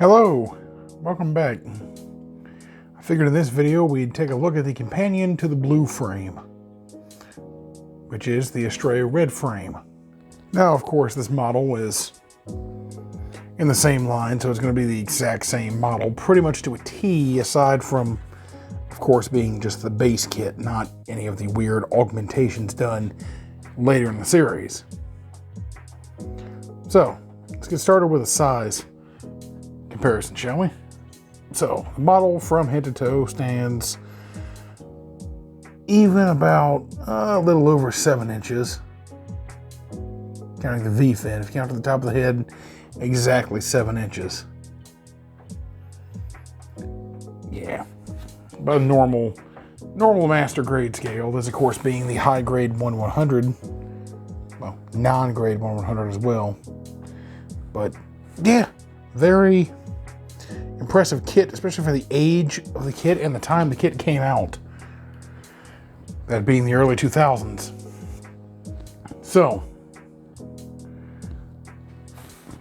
Hello, welcome back. I figured in this video we'd take a look at the companion to the blue frame, which is the Astray red frame. Now, of course, this model is in the same line, so it's going to be the exact same model, pretty much to a T, aside from, of course, being just the base kit, not any of the weird augmentations done later in the series. So, let's get started with a size comparison, shall we? So, the model from head to toe stands even about a little over 7 inches, counting the V fin. If you count to the top of the head, exactly 7 inches. Yeah, about a normal master grade scale. This, of course, being the high grade 1/100, well, non-grade 1/100 as well. But yeah, very impressive kit, especially for the age of the kit and the time the kit came out. That being the early 2000s. So,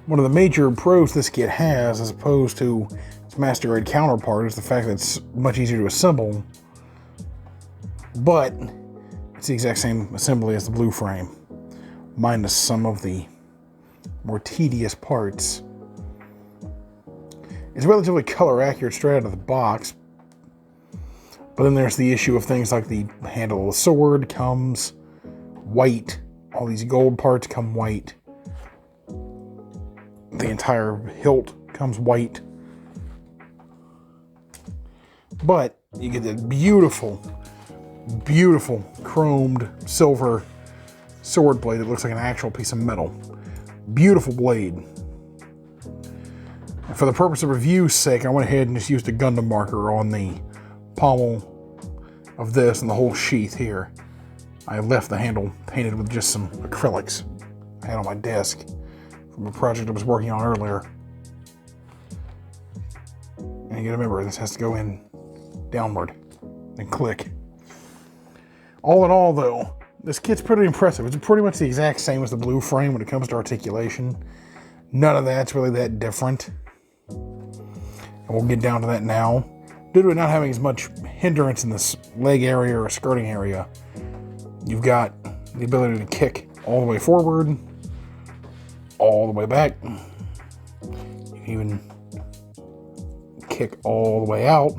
one of the major pros this kit has, as opposed to its master grade counterpart, is the fact that it's much easier to assemble, but it's the exact same assembly as the blue frame, minus some of the more tedious parts. It's relatively color accurate straight out of the box, but then there's the issue of things like the handle of the sword comes white. All these gold parts come white. The entire hilt comes white. But you get that beautiful chromed silver sword blade that looks like an actual piece of metal. Beautiful blade. And for the purpose of review's sake, I went ahead and just used a Gundam marker on the pommel of this and the whole sheath here. I left the handle painted with just some acrylics I had on my desk from a project I was working on earlier. And you gotta remember, this has to go in downward and click. All in all, though, this kit's pretty impressive. It's pretty much the exact same as the blue frame when it comes to articulation. None of that's really that different. And we'll get down to that now. Due to it not having as much hindrance in this leg area or skirting area, you've got the ability to kick all the way forward, all the way back. You can even kick all the way out.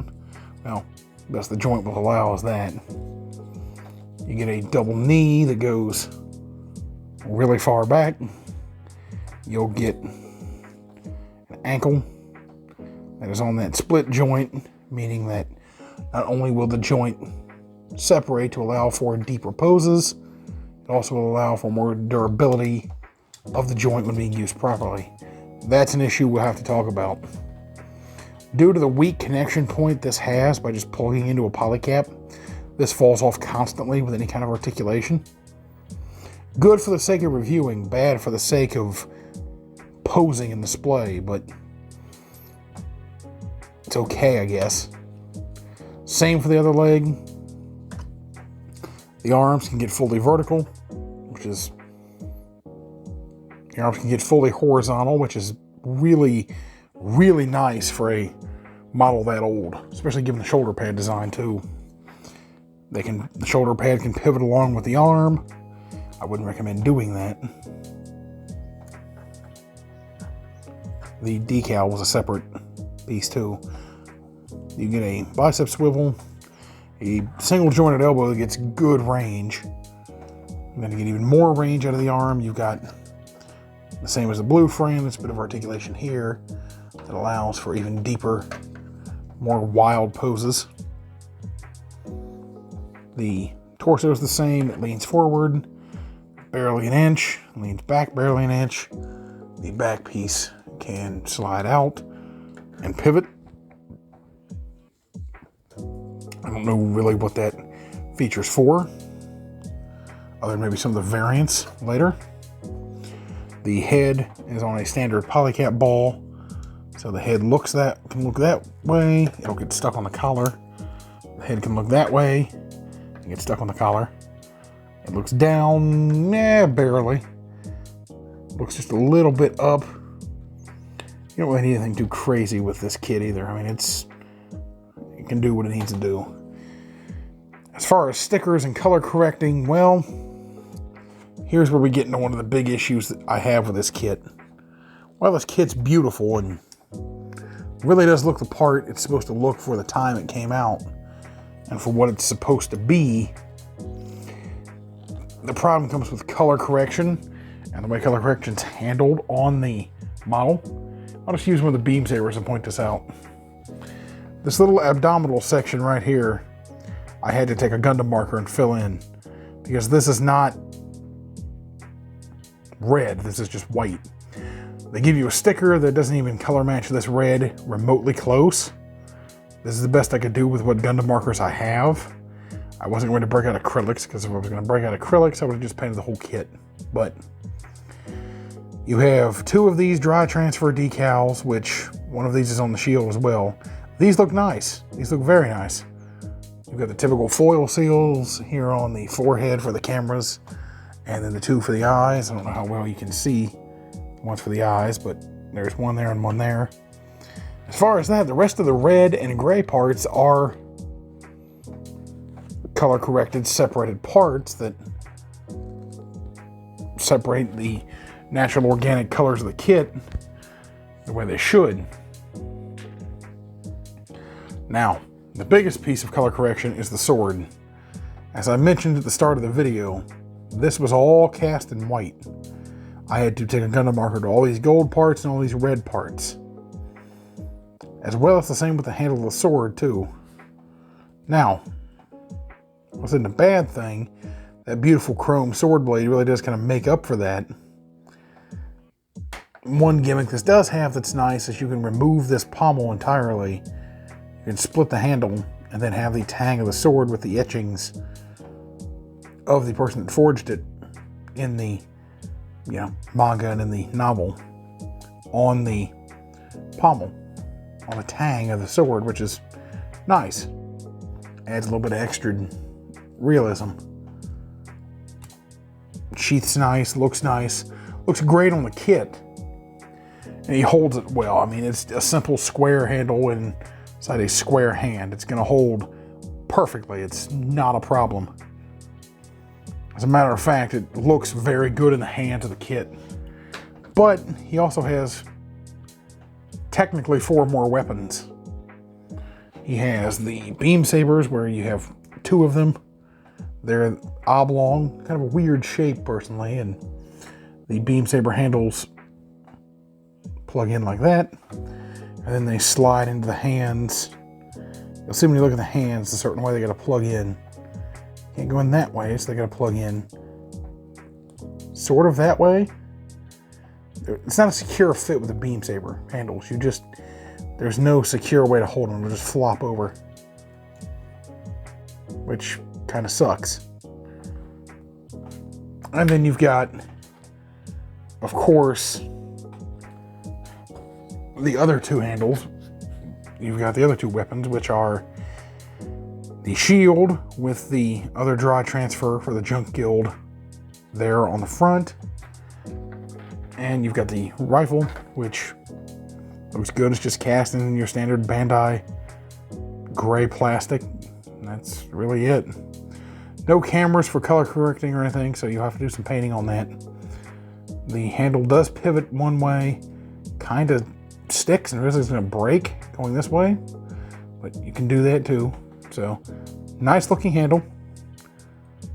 Well, best the joint will allow is that. You get a double knee that goes really far back. You'll get an ankle that is on that split joint, meaning that not only will the joint separate to allow for deeper poses, it also will allow for more durability of the joint when being used properly. That's an issue we'll have to talk about. Due to the weak connection point this has by just plugging into a polycap, this falls off constantly with any kind of articulation. Good for the sake of reviewing, bad for the sake of posing and display, but it's okay, I guess. Same for the other leg. The arms can get fully vertical, which is... The arms can get fully horizontal, which is really, really nice for a model that old, especially given the shoulder pad design too. The shoulder pad can pivot along with the arm. I wouldn't recommend doing that. The decal was a separate piece too. You get a bicep swivel, a single jointed elbow that gets good range. And then to get even more range out of the arm, you've got the same as the blue frame. There's a bit of articulation here that allows for even deeper, more wild poses. The torso is the same. It leans forward barely an inch, leans back barely an inch. The back piece can slide out and pivot. I don't know really what that feature's for, other than maybe some of the variants later. The head is on a standard polycap ball, so the head can look that way. It'll get stuck on the collar. The head can look that way and get stuck on the collar. It looks down, barely. Looks just a little bit up You don't really need anything too crazy with this kit either. I mean, it can do what it needs to do. As far as stickers and color correcting, well, here's where we get into one of the big issues that I have with this kit. While this kit's beautiful and really does look the part it's supposed to look for the time it came out and for what it's supposed to be, the problem comes with color correction and the way color correction's handled on the model. I'll just use one of the beam sabers and point this out. This little abdominal section right here, I had to take a Gundam marker and fill in because this is not red, this is just white. They give you a sticker that doesn't even color match this red remotely close. This is the best I could do with what Gundam markers I have. I wasn't going to break out acrylics because if I was going to break out acrylics, I would have just painted the whole kit. But you have 2 of these dry transfer decals, which one of these is on the shield as well. These look nice. These look very nice. You've got the typical foil seals here on the forehead for the cameras, and then the 2 for the eyes. I don't know how well you can see. One's for the eyes, but there's one there and one there. As far as that, the rest of the red and gray parts are color corrected, separated parts that separate the natural organic colors of the kit the way they should. Now, the biggest piece of color correction is the sword. As I mentioned at the start of the video, this was all cast in white. I had to take a Gundam marker to all these gold parts and all these red parts. As well as the same with the handle of the sword too. Now, wasn't a bad thing. That beautiful chrome sword blade really does kind of make up for that. One gimmick this does have that's nice is you can remove this pommel entirely. You can split the handle and then have the tang of the sword with the etchings of the person that forged it in the manga and in the novel on the pommel, on the tang of the sword, which is nice. Adds a little bit of extra realism. Sheath's nice, looks great on the kit. And he holds it well. I mean, it's a simple square handle inside a square hand. It's going to hold perfectly. It's not a problem. As a matter of fact, it looks very good in the hands of the kit. But he also has technically 4 more weapons. He has the beam sabers, where you have 2 of them. They're oblong, kind of a weird shape personally, and the beam saber handles plug in like that, and then they slide into the hands. You'll see when you look at the hands, a certain way they got to plug in. Can't go in that way, so they got to plug in sort of that way. It's not a secure fit with the beam saber handles. There's no secure way to hold them. They'll just flop over, which kind of sucks. And then you've got, of course, the other 2 handles. You've got the other 2 weapons, which are the shield with the other dry transfer for the Junk Guild there on the front. And you've got the rifle, which looks good. It's just cast in your standard Bandai gray plastic. And that's really it. No cameras for color correcting or anything, so you'll have to do some painting on that. The handle does pivot one way, kind of sticks and really is going to break going this way, but you can do that too. So, nice looking handle,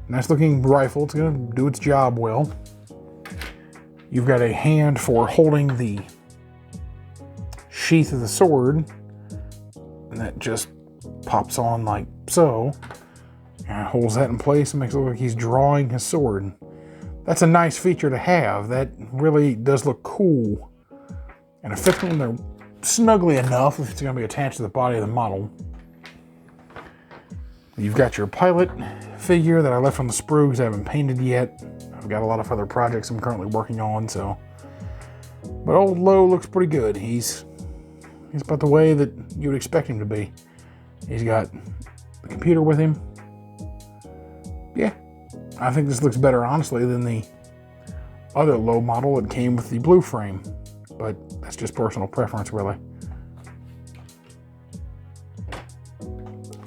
nice looking rifle. It's going to do its job well. You've got a hand for holding the sheath of the sword, and that just pops on like so, and holds that in place and makes it look like he's drawing his sword. That's a nice feature to have. That really does look cool, and it fits in there snugly enough if it's going to be attached to the body of the model. You've got your pilot figure that I left on the sprue because I haven't painted yet. I've got a lot of other projects I'm currently working on, so. But old Lo looks pretty good. He's about the way that you would expect him to be. He's got the computer with him. Yeah, I think this looks better, honestly, than the other Lo model that came with the blue frame. but that's just personal preference, really.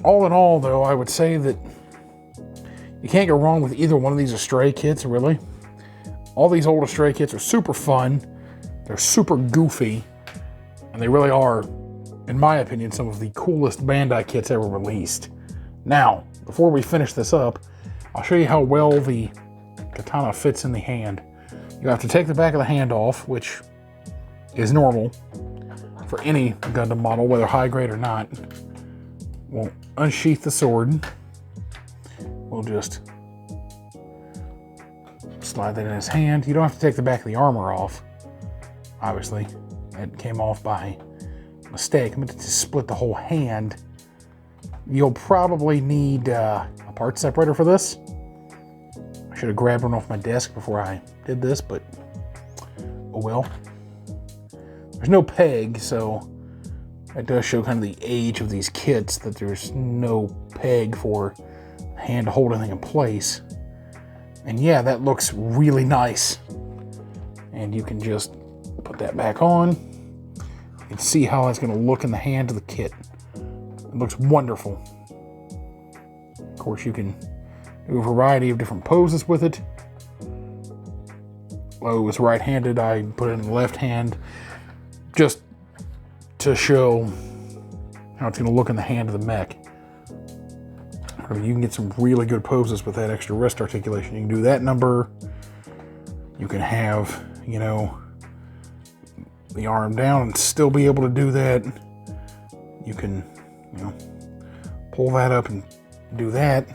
All in all, though, I would say that you can't go wrong with either one of these Astray kits, really. All these old Astray kits are super fun. They're super goofy. And they really are, in my opinion, some of the coolest Bandai kits ever released. Now, before we finish this up, I'll show you how well the katana fits in the hand. You have to take the back of the hand off, which is normal for any Gundam model, whether high grade or not. We'll unsheath the sword. We'll just slide that in his hand. You don't have to take the back of the armor off, obviously. It came off by mistake. I meant to split the whole hand. You'll probably need a part separator for this. I should have grabbed one off my desk before I did this, but oh well. There's no peg, so that does show kind of the age of these kits, that there's no peg for the hand to hold anything in place. And yeah, that looks really nice. And you can just put that back on and see how that's going to look in the hand of the kit. It looks wonderful. Of course, you can do a variety of different poses with it. Well, it was right-handed. I put it in the left hand just to show how it's going to look in the hand of the mech. You can get some really good poses with that extra wrist articulation. You can do that number. You can have, you know, the arm down and still be able to do that. You can, you know, pull that up and do that.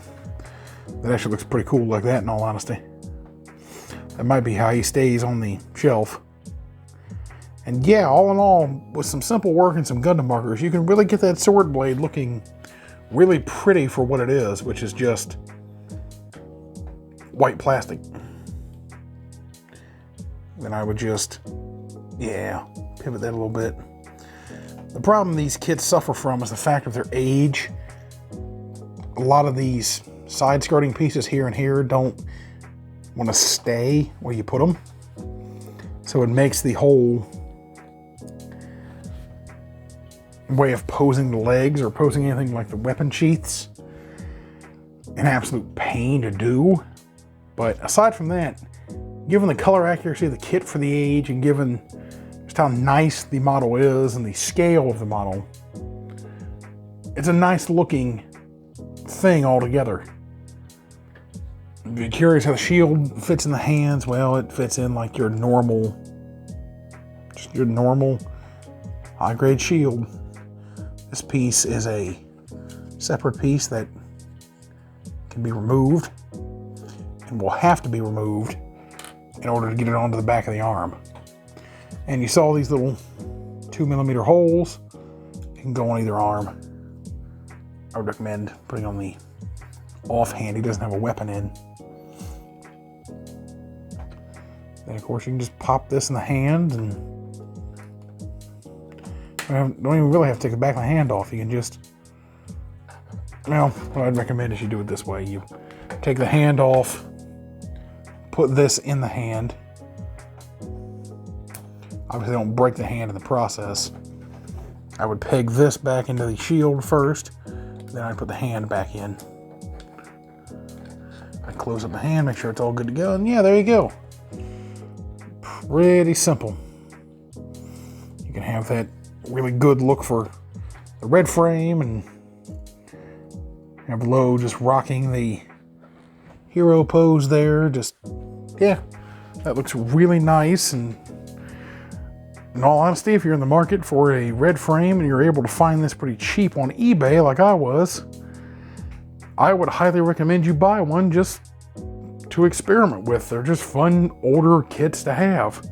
That actually looks pretty cool like that, in all honesty. That might be how he stays on the shelf. And yeah, all in all, with some simple work and some Gundam markers, you can really get that sword blade looking really pretty for what it is, which is just white plastic. Then I would just, yeah, pivot that a little bit. The problem these kits suffer from is the fact of their age. A lot of these side skirting pieces here and here don't want to stay where you put them. So it makes the whole way of posing the legs or posing anything like the weapon sheaths an absolute pain to do. But aside from that, given the color accuracy of the kit for the age and given just how nice the model is and the scale of the model, it's a nice looking thing altogether. If you're curious how the shield fits in the hands, well, it fits in like your normal high-grade shield. This piece is a separate piece that can be removed and will have to be removed in order to get it onto the back of the arm. And you saw these little 2mm holes. You can go on either arm. I would recommend putting on the offhand. He doesn't have a weapon in. Then of course you can just pop this in the hand and don't even really have to take the back of the hand off. You can just, well, what I'd recommend is you do it this way. You take the hand off, put this in the hand. Obviously don't break the hand in the process. I would peg this back into the shield first, then I'd put the hand back in. I'd close up the hand, make sure it's all good to go, and yeah, there you go. Pretty simple. You can have that really good look for the red frame and have below just rocking the hero pose there. Just, yeah, that looks really nice. And in all honesty, if you're in the market for a red frame and you're able to find this pretty cheap on eBay like I was, I would highly recommend you buy one just to experiment with. They're just fun older kits to have.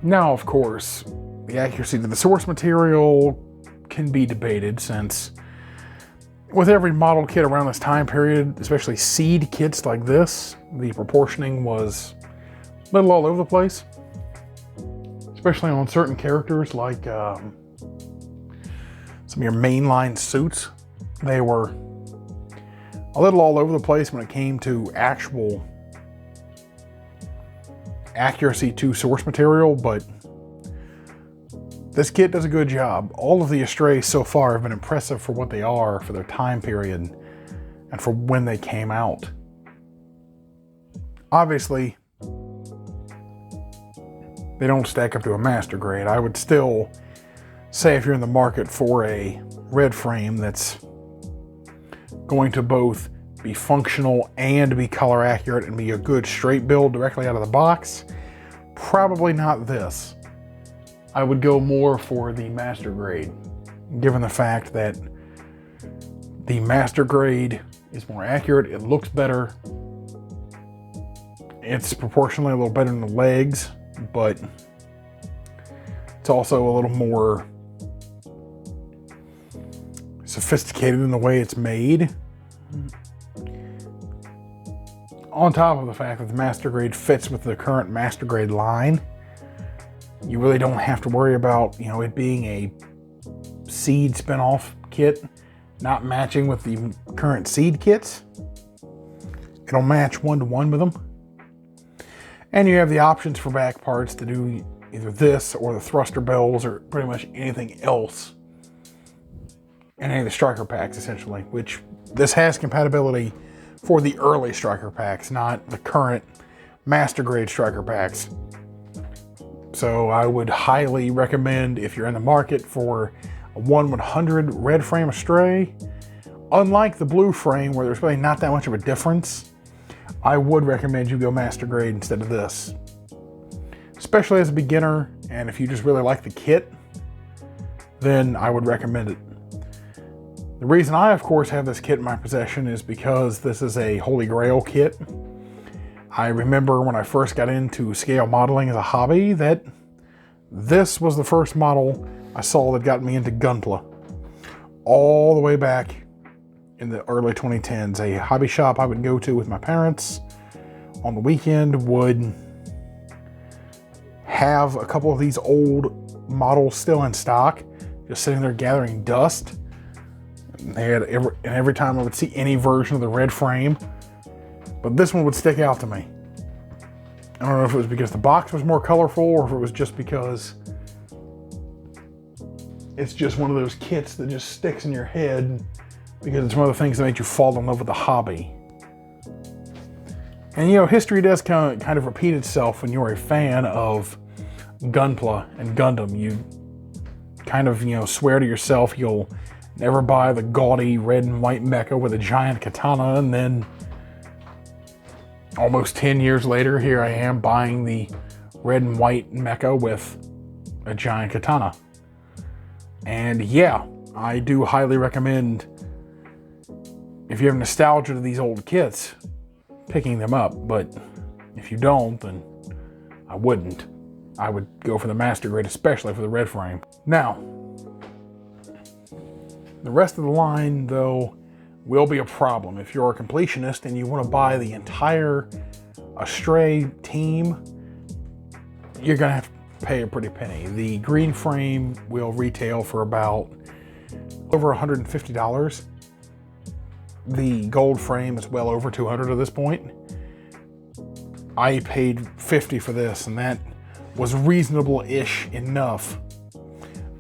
Now, of course, the accuracy to the source material can be debated, since with every model kit around this time period, especially seed kits like this, the proportioning was a little all over the place, especially on certain characters like some of your mainline suits. They were a little all over the place when it came to actual accuracy to source material, but this kit does a good job. All of the Astrays so far have been impressive for what they are, for their time period, and for when they came out. Obviously, they don't stack up to a master grade. I would still say if you're in the market for a red frame that's going to both be functional and be color accurate and be a good straight build directly out of the box, probably not this. I would go more for the master grade, given the fact that the master grade is more accurate, it looks better, it's proportionally a little better in the legs, but it's also a little more sophisticated in the way it's made. On top of the fact that the master grade fits with the current master grade line, you really don't have to worry about, you know, it being a seed spin-off kit not matching with the current seed kits. It'll match one-to-one with them. And you have the options for back parts to do either this or the thruster bells or pretty much anything else in any of the striker packs, essentially, which this has compatibility for the early striker packs, not the current master grade striker packs. So I would highly recommend, if you're in the market for a 1/100 red frame Astray, unlike the blue frame where there's really not that much of a difference, I would recommend you go master grade instead of this. Especially as a beginner, and if you just really like the kit, then I would recommend it. The reason I, of course, have this kit in my possession is because this is a Holy Grail kit. I remember when I first got into scale modeling as a hobby that this was the first model I saw that got me into Gunpla. All the way back in the early 2010s, a hobby shop I would go to with my parents on the weekend would have a couple of these old models still in stock, just sitting there gathering dust. They had every time I would see any version of the red frame, but this one would stick out to me. I don't know if it was because the box was more colorful or if it was just because it's just one of those kits that just sticks in your head because it's one of the things that make you fall in love with the hobby. And you know, history does kind of repeat itself when you're a fan of Gunpla and Gundam. You kind of, you know, swear to yourself you'll never buy the gaudy red and white mecha with a giant katana, and then almost 10 years later, here I am buying the red and white mecha with a giant katana. And yeah, I do highly recommend, if you have nostalgia to these old kits, picking them up. But if you don't, then I wouldn't. I would go for the master grade, especially for the red frame. Now, the rest of the line, though, will be a problem. If you're a completionist and you want to buy the entire Astray team, you're going to have to pay a pretty penny. The green frame will retail for about over $150. The gold frame is well over $200 at this point. I paid $50 for this, and that was reasonable-ish enough.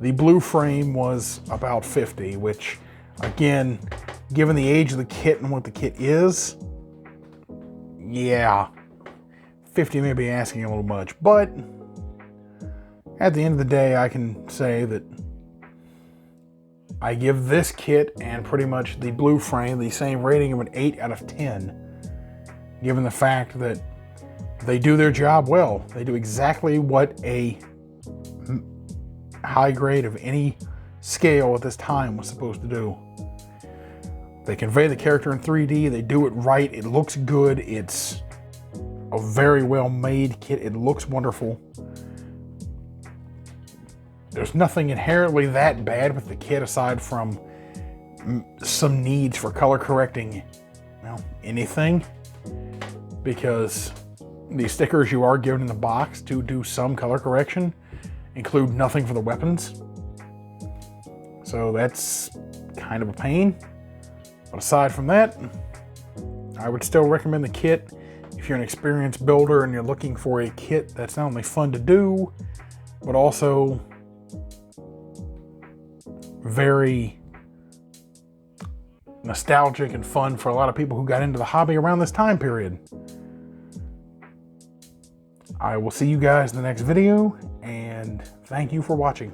The blue frame was about $50, which, again, given the age of the kit and what the kit is, yeah, $50 may be asking a little much. But at the end of the day, I can say that I give this kit and pretty much the blue frame the same rating of an 8 out of 10, given the fact that they do their job well. They do exactly what a high grade of any scale at this time was supposed to do. They convey the character in 3D, they do it right, it looks good, it's a very well made kit, it looks wonderful. There's nothing inherently that bad with the kit aside from some needs for color correcting, well, anything, because the stickers you are given in the box to do some color correction include nothing for the weapons. So that's kind of a pain. But aside from that, I would still recommend the kit if you're an experienced builder and you're looking for a kit that's not only fun to do, but also very nostalgic and fun for a lot of people who got into the hobby around this time period. I will see you guys in the next video, and thank you for watching.